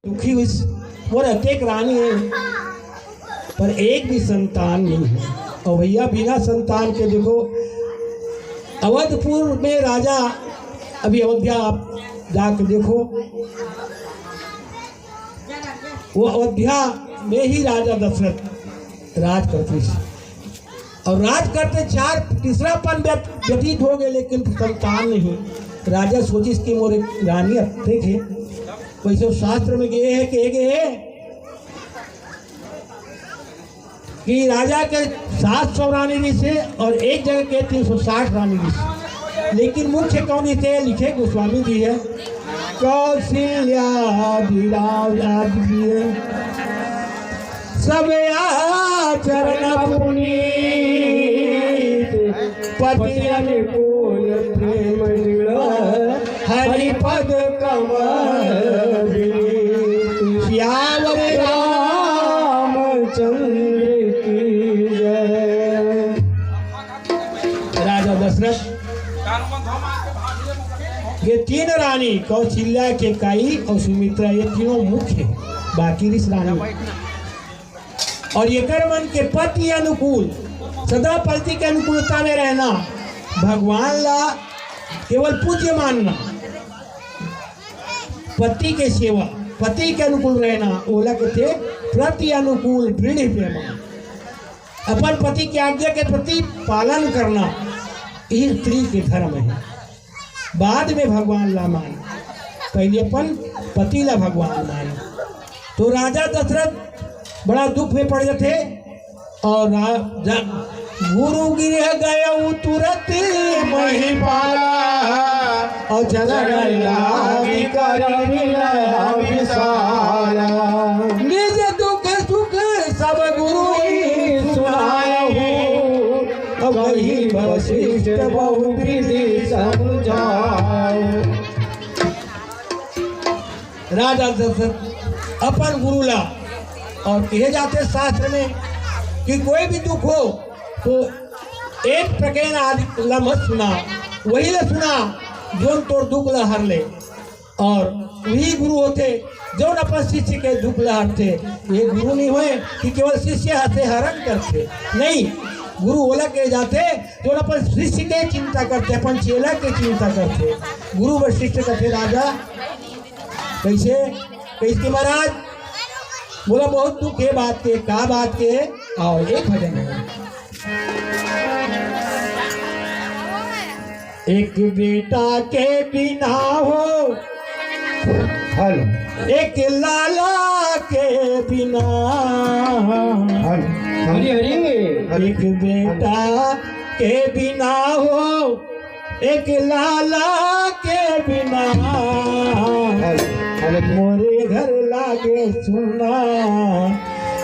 दुखी हुई और अत्येक रानी है पर एक भी संतान नहीं है। और भैया बिना संतान के देखो अवधपुर में राजा, अभी अयोध्या आप जाकर देखो, वो अयोध्या में ही राजा दशरथ राज करते और राज करते तीसरापन व्यतीत हो गए लेकिन संतान नहीं। राजा सोचिस की मोरे रानी अपने थे वैसे शास्त्र में गए हैं कि राजा के 700 रानी ऋषि और एक जगह के 360 रानी ऋषि, लेकिन मुख्य कौन थे लिखे गोस्वामी जी है कौशल्या सब आचरण पुनीत पति अनुकूल प्रेम हरिपद कमल श्याम रामचंद्र की जय। राजा दशरथ ये तीन रानी कौशल्या, केकई और सुमित्रा ये तीनों मुख्य है, बाकी रिस रानी और ये मन के पति अनुकूल सदा पति के अनुकूलता में रहना, भगवान ला केवल पूज्य मानना, पति के सेवा पति के अनुकूल रहना, ओला के थे प्रति अनुकूल दृढ़ प्रेम, अपन पति की आज्ञा के प्रति पालन करना यही स्त्री के धर्म है। बाद में भगवान ला मान, पहले अपन पति ला भगवान मान। तो राजा दशरथ बड़ा दुख में पड़ जाते और गुरु गिरह गया तुरंत महिपाला और चला निज दुख सुख सब गुरु ही सुनाए वही वशिष्ठ बहुत समझाओ। राजा दशरथ अपन गुरु ला और कहे जाते शास्त्र में कि कोई भी दुख हो तो एक प्रकार आदि लम्हा सुना, वही ले सुना जो तोर दुख ला हर ले, और वही गुरु होते जो अपन शिष्य के दुख ला हरते। ये गुरु नहीं हुए कि केवल शिष्य से हरण करते, नहीं, गुरु ओला के जाते जो अपन शिष्य के चिंता करते, अपन चेला के चिंता करते। गुरु वशिष्ठ करते राजा कैसे कैसे महाराज बोला बहुत दुख है बात के, का बात के आओ एक भजन है। एक बेटा के बिना हो एक लाला के बिना, एक बेटा के बिना हो एक लाला के बिना, मोरे घर लागे सुना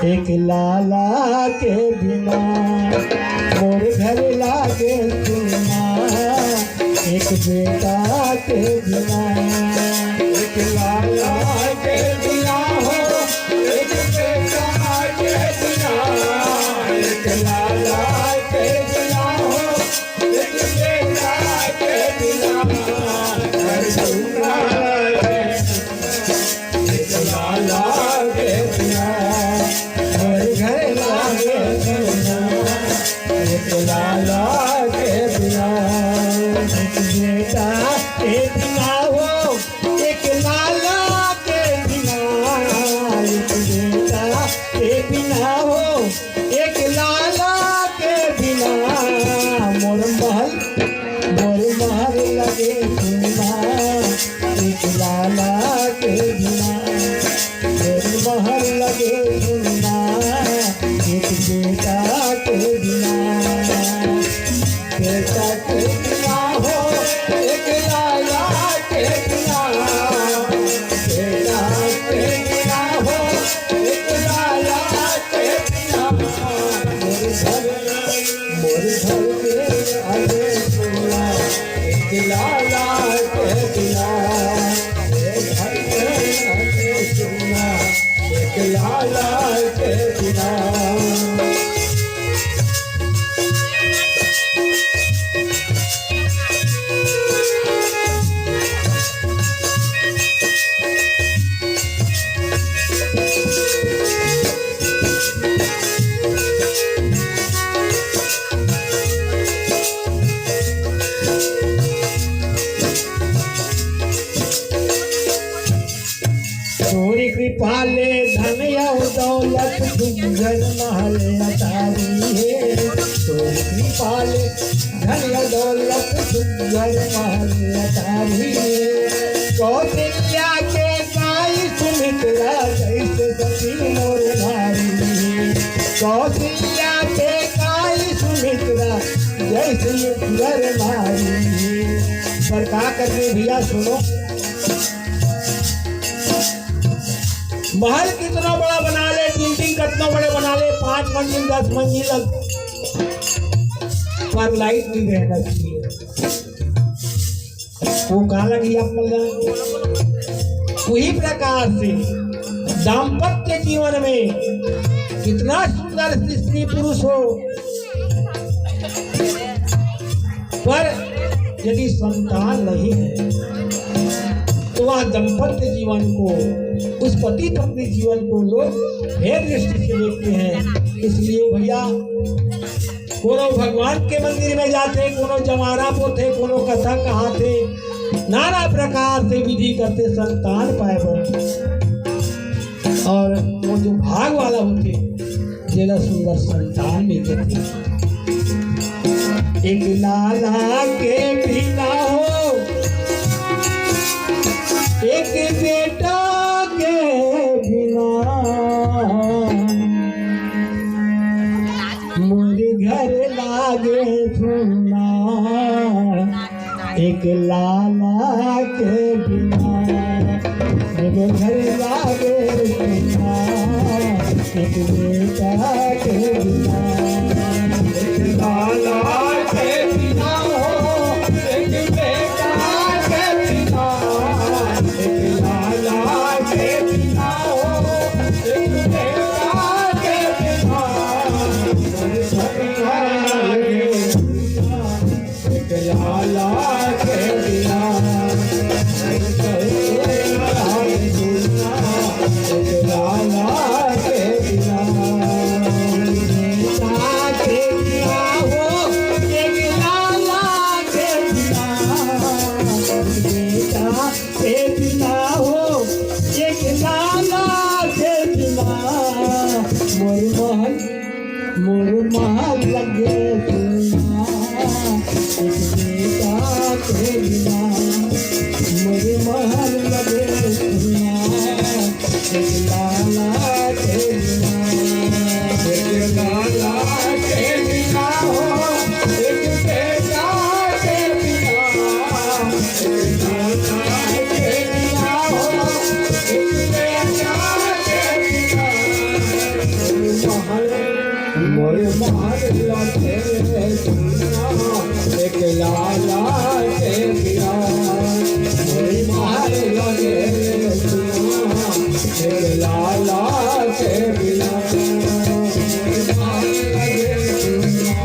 एक लाला के बिना, मोरे घर लागे सुना एक बेटा के बिना, एक लाला के बिना हो एक बेटा के बिना, एक लाला के बिना हो एक बेटा के बिना, घर सुना एक लाला के बिना, घर घर लागे सुना एक लाला के बिना, एक बेटा के बिना हो तोरी कृपा ले धन और दौलत सुजन महल अटारी है। तोरी कृपा ले धन और दौलत सुजन महल अटारी है। कौशल्या के गाय सुमित्रा जैसे सती मोर नारी है। कौशल्या के गाय सुमित्रा जैसे घर मारी है। पर का करने भैया सुनो, महल कितना बड़ा बना ले, बिल्डिंग कितना बड़े बना ले, 5 मंजिल 10 मंजिल, पर लाइट नहीं रहना चाहिए। वो कहा लगी आप उसी प्रकार से दाम्पत्य जीवन में कितना सुंदर स्त्री पुरुष हो, पर यदि संतान नहीं है तो वह दाम्पत्य जीवन को, उस पति पत्नी जीवन को लोग भेद दृष्टि से देखते हैं। इसलिए भैया कोनो भगवान के मंदिर में जाते, कोनो जमाना पोते, कोनो कथा कहाते, नाना प्रकार से विधि करते संतान पाए। और वो जो भाग वाला होते जेला सुंदर संतान भी देते। एक लाला के बिना हो, एक बेटा के बिना, मुझे घर लागे सुना। एक लाला के बिना मुझे घर लागे सुना। एक बेटा के बिना, एक लाला के बिना हो, एक बेटा के बिना, एक लाला के बिना हो, एक बेटा के बिना, मुझे घर लागे सुना। एक लाला के बिना, एक लाला के बिना, बेटा के बिना हो, एक लाला के बिना, बेटा के बिना हो, एक लाला के बिना, मोर महल लगे सुना। एक बेटा के बिना मोर महल लगे सुना। एक लाला के बिना, एक लाला के बिना हो, एक बेटा के बिना, एक लाला के बिना हो, एक बेटा के बिना, मोर महल लगे सुना। एक लाला के बिना मोर महल लगे सुना। एक लाला के बिना मोर महल लगे सुना।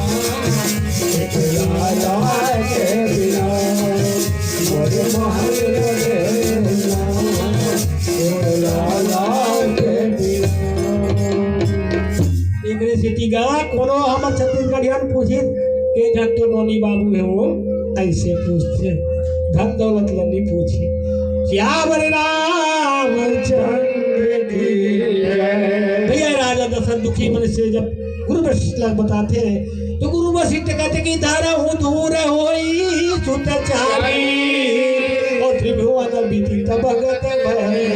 एक लाला के बिना मोर महल लगे सुना। एक लाला के बिना। एक सिटी गवा कोनो हमर छत्तीसगढ़ियन पूछी के जब तो नोनी बाबू है वो ऐसे पूछते, धन दौलत नहीं पूछी। क्या बलराम चंद्र की भैया राजा दशरथ दुखी मन से जब गुरु वशिष्ठ बताते हैं तो गुरु वशिष्ठ कहते कि धारा हूँ दूर होई सुत चाली और त्रिभुवन बीती भगत भय